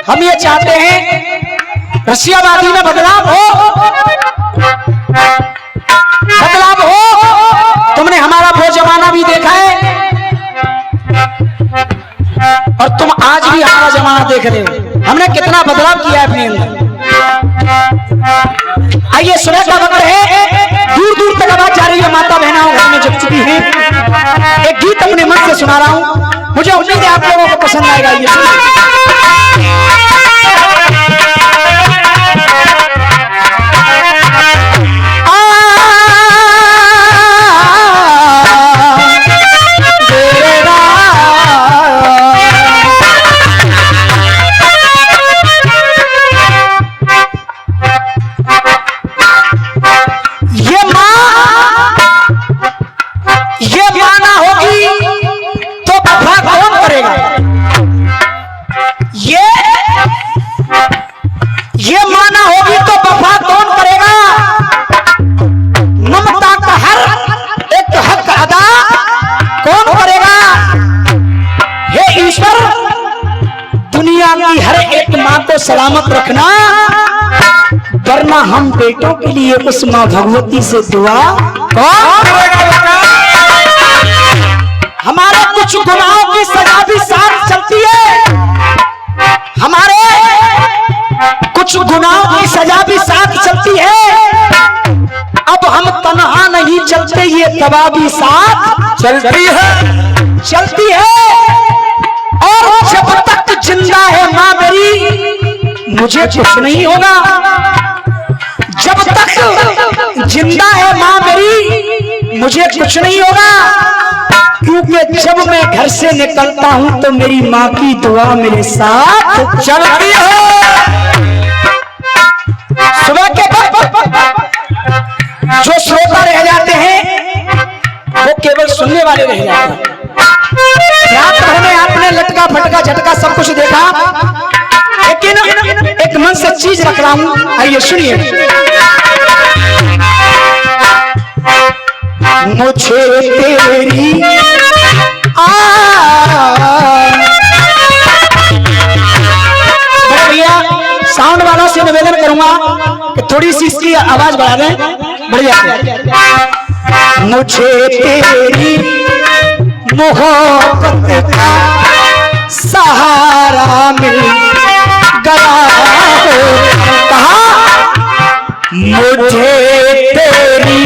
हम ये चाहते हैं रशियाबादी में बदलाव हो। तुमने हमारा वो जमाना भी देखा है और तुम आज भी हमारा जमाना देख रहे हो। हमने कितना बदलाव किया है अपने अंदर। आइए, सुबह का वक्त है, दूर दूर तक आवाज जा रही है, माता बहनाओं घर में जग चुकी है। एक गीत अपने मन से सुना रहा हूं, मुझे उम्मीद है आप लोगों को पसंद आएगा। ये सलामत रखना, वरना हम बेटों के लिए उस मां भगवती से दुआ कौन करेगा? हमारे कुछ गुनाहों की सजा भी साथ चलती है, हमारे कुछ गुनाहों की सजा भी साथ चलती है। अब हम तन्हा नहीं चलते, ये तबाह भी साथ चलती है। और जब तक जिंदा है मां मेरी, मुझे कुछ नहीं होगा। जब तक जिंदा है मां मेरी, मुझे कुछ नहीं होगा, क्योंकि जब मैं घर से निकलता हूं तो मेरी मां की दुआ मेरे साथ चलती है। सुबह के जो श्रोता रह जाते हैं वो केवल सुनने वाले रह जाते हैं। रात भर में आपने लटका फटका झटका सब कुछ देखा, लेकिन एक मन से चीज रख रहा हूं, आइए सुनिए। मुझे तेरी भैया साउंड वालों से निवेदन करूंगा कि थोड़ी सी इसकी आवाज बढ़ा दें, बढ़िया। मुझे तेरी मोहब्बत का सहारा मिल गया हो, कहा मुझे तेरी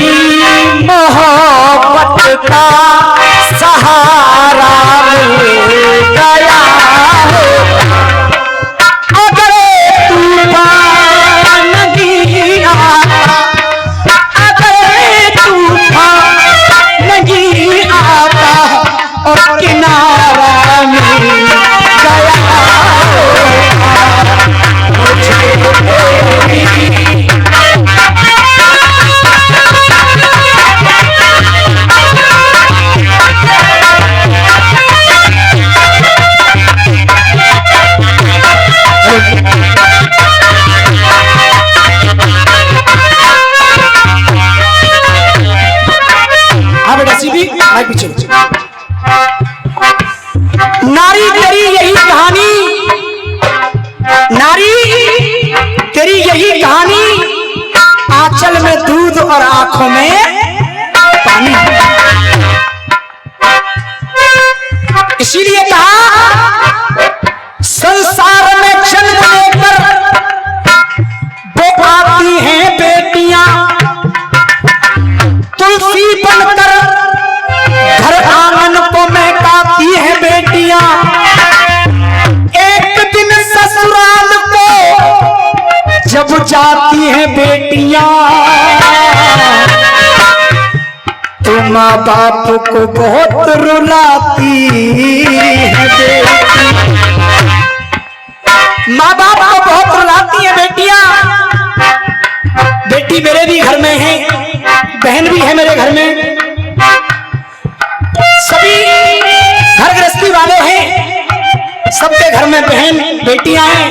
मोहब्बत का सहारा मिल गया हो। अगर तूफान नहीं आता, अगर तूफान नहीं आता और किनारा मिल गया पीछे। नारी तेरी यही कहानी, नारी तेरी यही कहानी, आंचल में दूध और आंखों में पानी। इसीलिए कहा संसार में जन्म लेकर वो आती हैं बेटियां, तुलसी बनकर घर आंगन को महकाती है बेटियां। एक दिन ससुराल को जब जाती है बेटियां, तो माँ बाप को बहुत रुलाती है बेटियां। माँ बाप को बहुत रुलाती है बेटियां। बेटी मेरे भी घर में है, बहन भी है मेरे घर में, सभी घर गृहस्थी वाले हैं, सबके घर में बहन बेटियां हैं।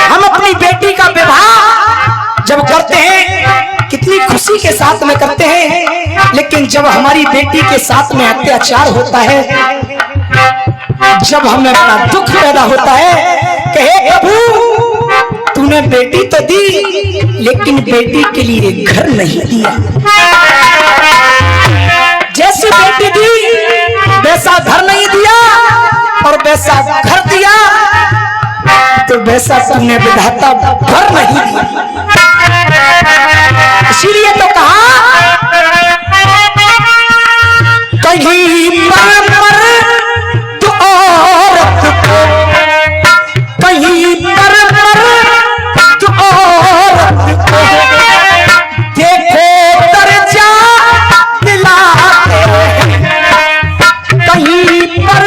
हम अपनी बेटी का विवाह जब करते हैं कितनी खुशी के साथ में करते हैं, लेकिन जब हमारी बेटी के साथ में अत्याचार होता है, जब हमें बड़ा दुख पैदा होता है, कहे प्रभु तूने बेटी तो दी लेकिन बेटी के लिए घर नहीं दिया। जैसी बेटी दी वैसा घर नहीं दिया और वैसा घर दिया तो वैसा तुमने विधाता घर नहीं दिया। इसीलिए तो कहा कहीं पर तो औरत को, कहीं पर तो औरत को देखो दर्जा दिलाते हैं। कहीं पर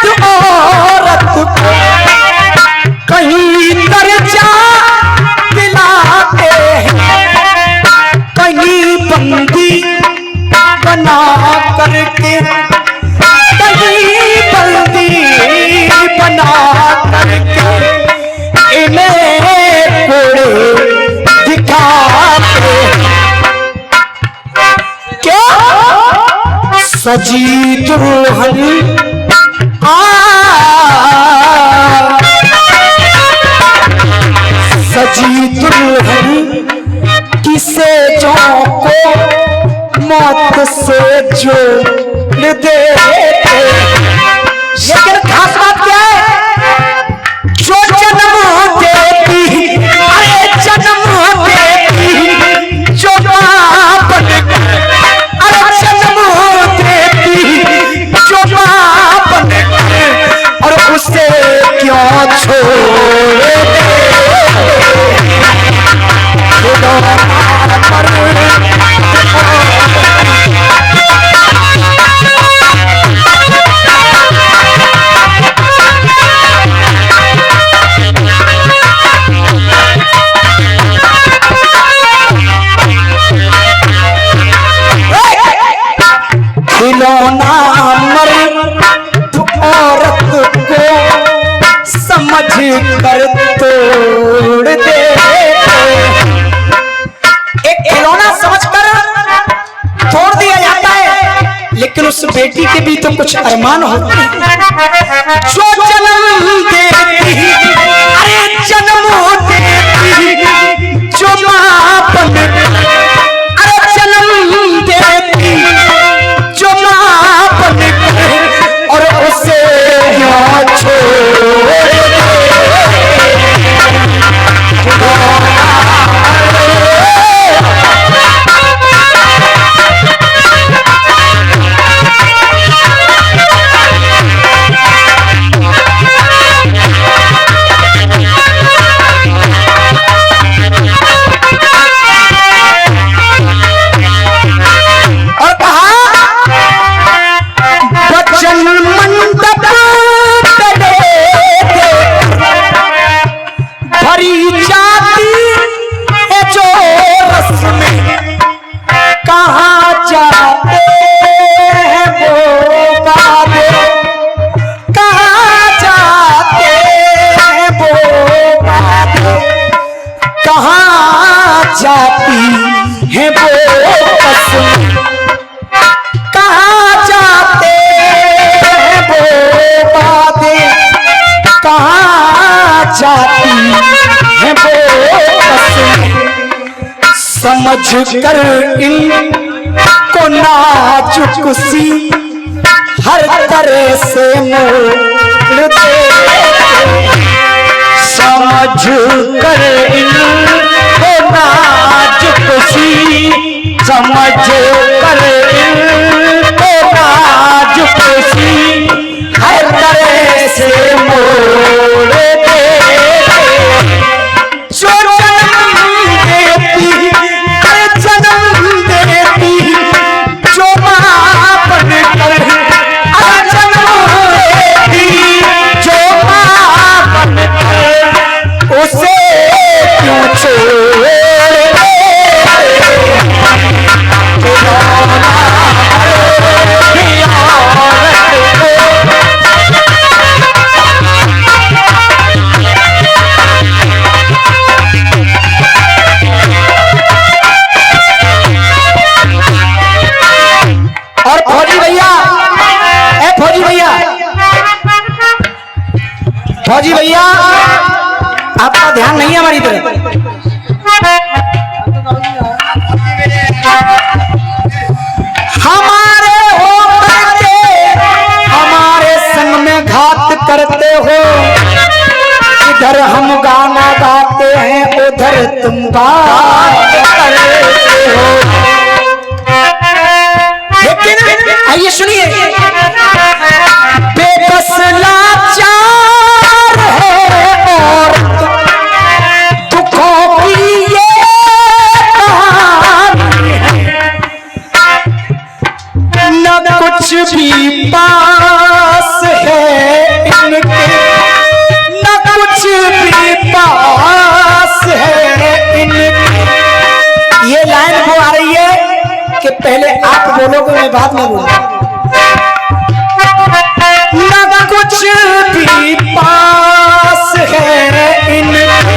तो औरत को कहीं दर्जा दिलाते हैं, कहीं बंदी बना करके, कहीं बंदी बना करके इन्हें कोड़े दिखाते। क्या सजी दुल्हन सजी दुल्हन किसे जो को मौत से जोड़ दे। लेकिन खास बात क्या है, जो जन्म देती, अरे जन्म देती जो बाप, अरे जन्म देती जो बाप और उसे क्यों छोड़े खिलौना मर्द औरत को समझ कर तोड़ दे। एक खिलौना समझकर तोड़ दिया जाता है लेकिन उस बेटी के भी तो कुछ अरमान होते हैं। जो जन्म देती, अरे जन्म देती जो मां बन, अरे जन्म देती जो मां बन और उसे यहाँ छोड़ दे। समझ कर इनको नाजुक सी हर तरह से मोड़ दे। समझ कर इनको नाजुक सी, समझ कर इनको नाजुक सी हर तरह से मोड़ दे। फौजी भैया आपका ध्यान नहीं है हमारी तरफ। हमारे हो करके हमारे संग में घात करते हो, इधर हम गाना गाते हैं उधर तुम बात करते हो। लेकिन आइए सुनिए, बेबस लाचार है और दुखों की ये कहानी है, न कुछ भी पास है इनके, न कुछ भी पास है इनके। ये लाइन वो आ रही है कि पहले आप बोलोगे मैं बाद में बोलूंगा। न कुछ भी पास है इनके,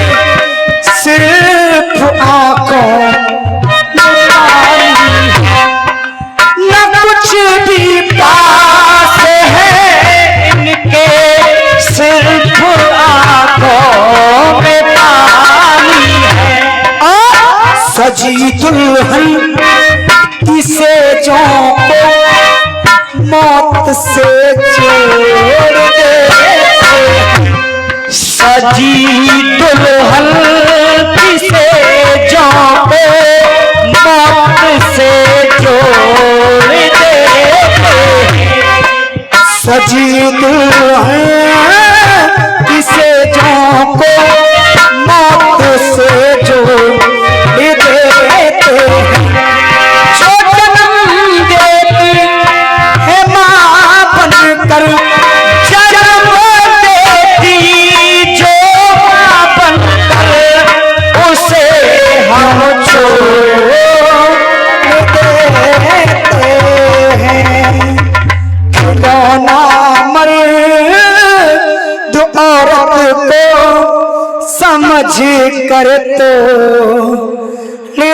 सिर्फ आंखों में पानी है। न कुछ भी पास है इनके, सिर्फ आंखों में पानी है। सजी दुल्हन इसे जो मौत से जोड़ दे, सजी दुल्हन इसे जो मौत से जोड़ दे, सजी दुल्हन इसे जो मौत से जोड़ देते हैं। कर जन्म देती जो मां बनकर, उसे हम छोड़ देते हैं। खिलौना मर्द औरत को समझ कर तो दे